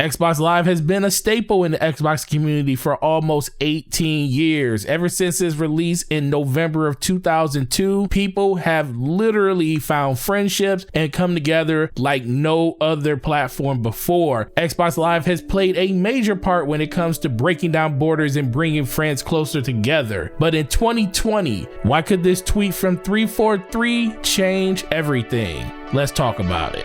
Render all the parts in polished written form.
Xbox Live has been a staple in the Xbox community for almost 18 years. Ever since its release in November of 2002, people have literally found friendships and come together like no other platform before. Xbox Live has played a major part when it comes to breaking down borders and bringing friends closer together. But in 2020, why could this tweet from 343 change everything? Let's talk about it.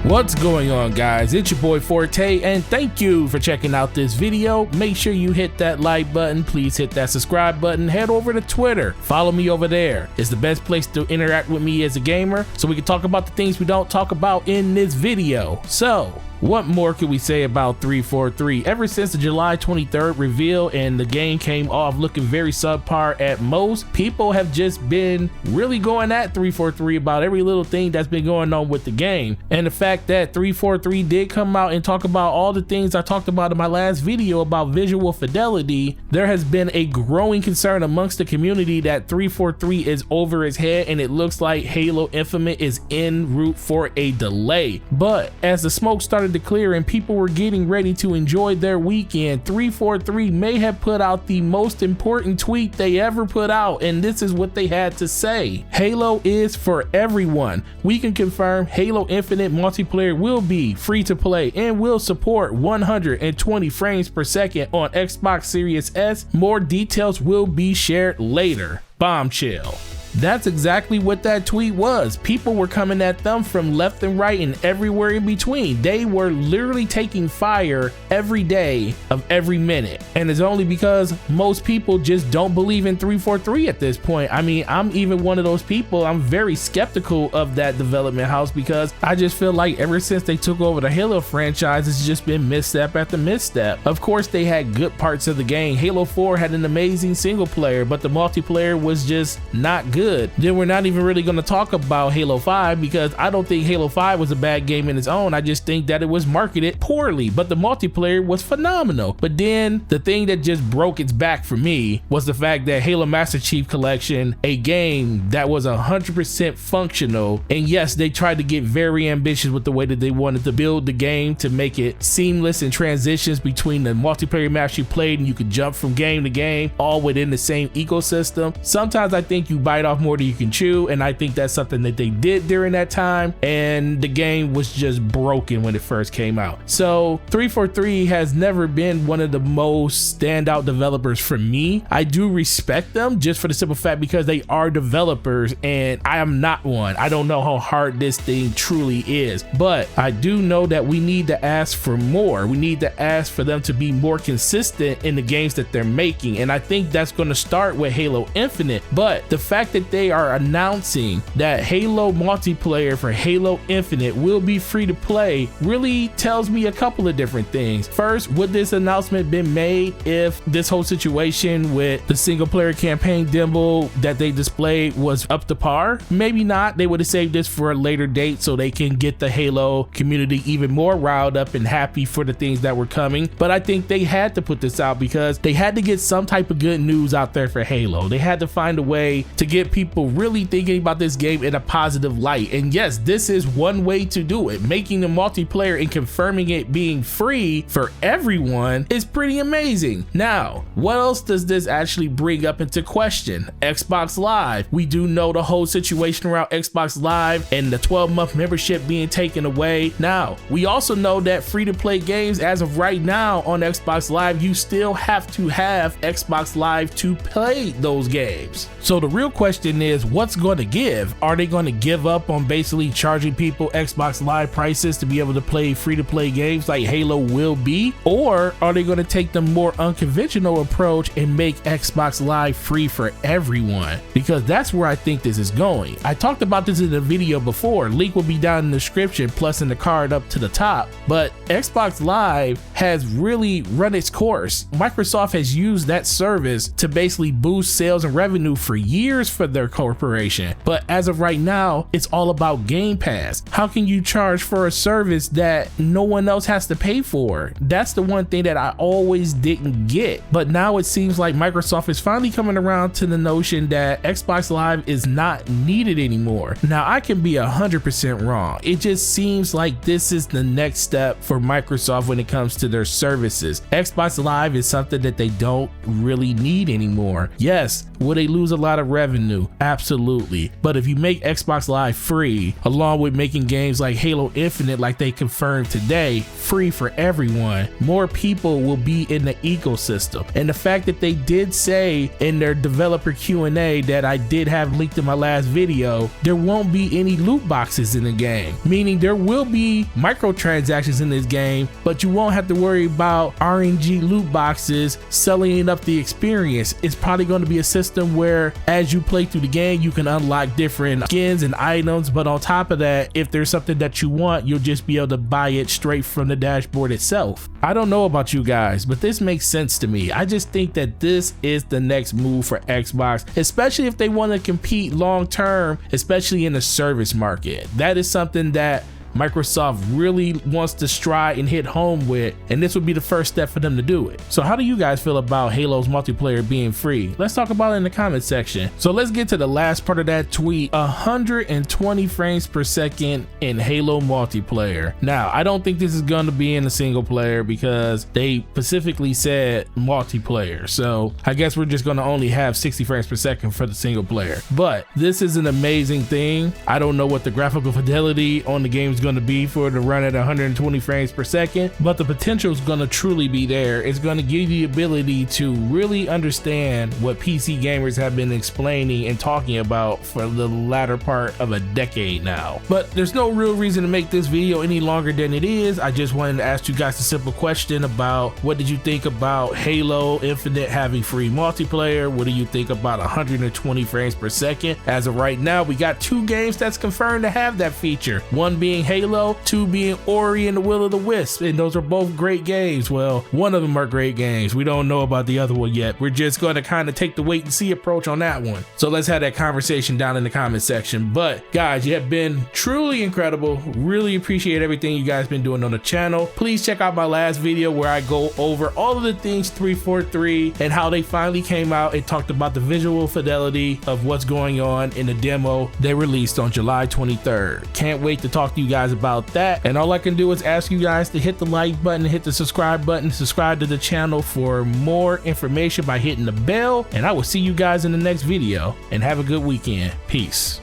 What's going on, guys? It's your boy Forte, and thank you for checking out this video. Make sure you hit that like button, please hit that subscribe button, head over to Twitter, follow me over there. It's the best place to interact with me as a gamer, so we can talk about the things we don't talk about in this video. So, what more can we say about 343? Ever since the July 23rd reveal and the game came off looking very subpar at most, people have just been really going at 343 about every little thing that's been going on with the game. And the fact that 343 did come out and talk about all the things I talked about in my last video about visual fidelity, there has been a growing concern amongst the community that 343 is over its head and it looks like Halo Infinite is en route for a delay. But as the smoke started to clear and people were getting ready to enjoy their weekend, 343 may have put out the most important tweet they ever put out, and this is what they had to say. Halo is for everyone. We can confirm Halo Infinite multiplayer will be free to play and will support 120 frames per second on Xbox Series S. More details will be shared later. Bombshell. That's exactly what that tweet was. People were coming at them from left and right and everywhere in between. They were literally taking fire every day of every minute. And it's only because most people just don't believe in 343 at this point. I mean, I'm even one of those people. I'm very skeptical of that development house because I just feel like ever since they took over the Halo franchise, it's just been misstep after misstep. Of course, they had good parts of the game. Halo 4 had an amazing single player, but the multiplayer was just not good. Then we're not even really going to talk about Halo 5 because I don't think Halo 5 was a bad game in its own. I just think that it was marketed poorly, but the multiplayer was phenomenal. But then the thing that just broke its back for me was the fact that Halo Master Chief Collection, a game that was 100% functional, and yes, they tried to get very ambitious with the way that they wanted to build the game to make it seamless and transitions between the multiplayer maps you played and you could jump from game to game all within the same ecosystem. Sometimes I think you bite off more than you can chew, and I think that's something that they did during that time, and the game was just broken when it first came out. So 343 has never been one of the most standout developers for me. I do respect them just for the simple fact because they are developers and I am not one. I don't know how hard this thing truly is, but I do know that we need to ask for more. We need to ask for them to be more consistent in the games that they're making, and I think that's going to start with Halo Infinite. But the fact that they are announcing that Halo multiplayer for Halo Infinite will be free to play really tells me a couple of different things. First, would this announcement been made if this whole situation with the single player campaign demo that they displayed was up to par? Maybe not. They would have saved this for a later date so they can get the Halo community even more riled up and happy for the things that were coming. But I think they had to put this out because they had to get some type of good news out there for Halo. They had to find a way to get people really thinking about this game in a positive light. And yes, this is one way to do it. Making the multiplayer and confirming it being free for everyone is pretty amazing. Now, what else does this actually bring up into question? Xbox Live. We do know the whole situation around Xbox Live and the 12-month membership being taken away. Now, we also know that free-to-play games as of right now on Xbox Live, you still have to have Xbox Live to play those games. So the real question is, what's going to give? Are they going to give up on basically charging people Xbox Live prices to be able to play free-to-play games like Halo will be? Or are they going to take the more unconventional approach and make Xbox Live free for everyone? Because that's where I think this is going. I talked about this in a video before. Link will be down in the description plus in the card up to the top. But Xbox Live has really run its course. Microsoft has used that service to basically boost sales and revenue for years for their corporation. But as of right now, it's all about Game Pass. How can you charge for a service that no one else has to pay for? That's the one thing that I always didn't get. But now it seems like Microsoft is finally coming around to the notion that Xbox Live is not needed anymore. Now, I can be 100% wrong. It just seems like this is the next step for Microsoft when it comes to their services. Xbox Live is something that they don't really need anymore. Yes, will they lose a lot of revenue? Absolutely. But if you make Xbox Live free, along with making games like Halo Infinite, like they confirmed today, free for everyone, more people will be in the ecosystem. And the fact that they did say in their developer Q&A that I did have linked in my last video, there won't be any loot boxes in the game, meaning there will be microtransactions in this game, but you won't have to worry about RNG loot boxes selling up the experience. It's probably going to be a system where as you play through the game, you can unlock different skins and items, but on top of that, if there's something that you want, you'll just be able to buy it straight from the dashboard itself. I don't know about you guys, but this makes sense to me. I just think that this is the next move for Xbox, especially if they want to compete long term, especially in the service market. That is something that Microsoft really wants to stride and hit home with, and this would be the first step for them to do it. So how do you guys feel about Halo's multiplayer being free? Let's talk about it in the comment section. So let's get to the last part of that tweet. 120 frames per second in Halo multiplayer. Now, I don't think this is going to be in the single player because they specifically said multiplayer. So I guess we're just going to only have 60 frames per second for the single player. But this is an amazing thing. I don't know what the graphical fidelity on the game is going to be for it to run at 120 frames per second, but the potential is going to truly be there. It's going to give you the ability to really understand what PC gamers have been explaining and talking about for the latter part of a decade now. But there's no real reason to make this video any longer than it is. I just wanted to ask you guys a simple question about what did you think about Halo Infinite having free multiplayer? What do you think about 120 frames per second? As of right now, we got 2 games that's confirmed to have that feature. One being Halo, 2 being Ori and the Will of the Wisp, and those are both great games. Well, one of them are great games. We don't know about the other one yet. We're just going to kind of take the wait and see approach on that one. So let's have that conversation down in the comment section. But guys, you have been truly incredible. Really appreciate everything you guys been doing on the channel. Please check out my last video where I go over all of the things 343 and how they finally came out and talked about the visual fidelity of what's going on in the demo they released on July 23rd. Can't wait to talk to you guys about that. And all I can do is ask you guys to hit the like button, hit the subscribe button, subscribe to the channel for more information by hitting the bell. And I will see you guys in the next video, and have a good weekend. Peace.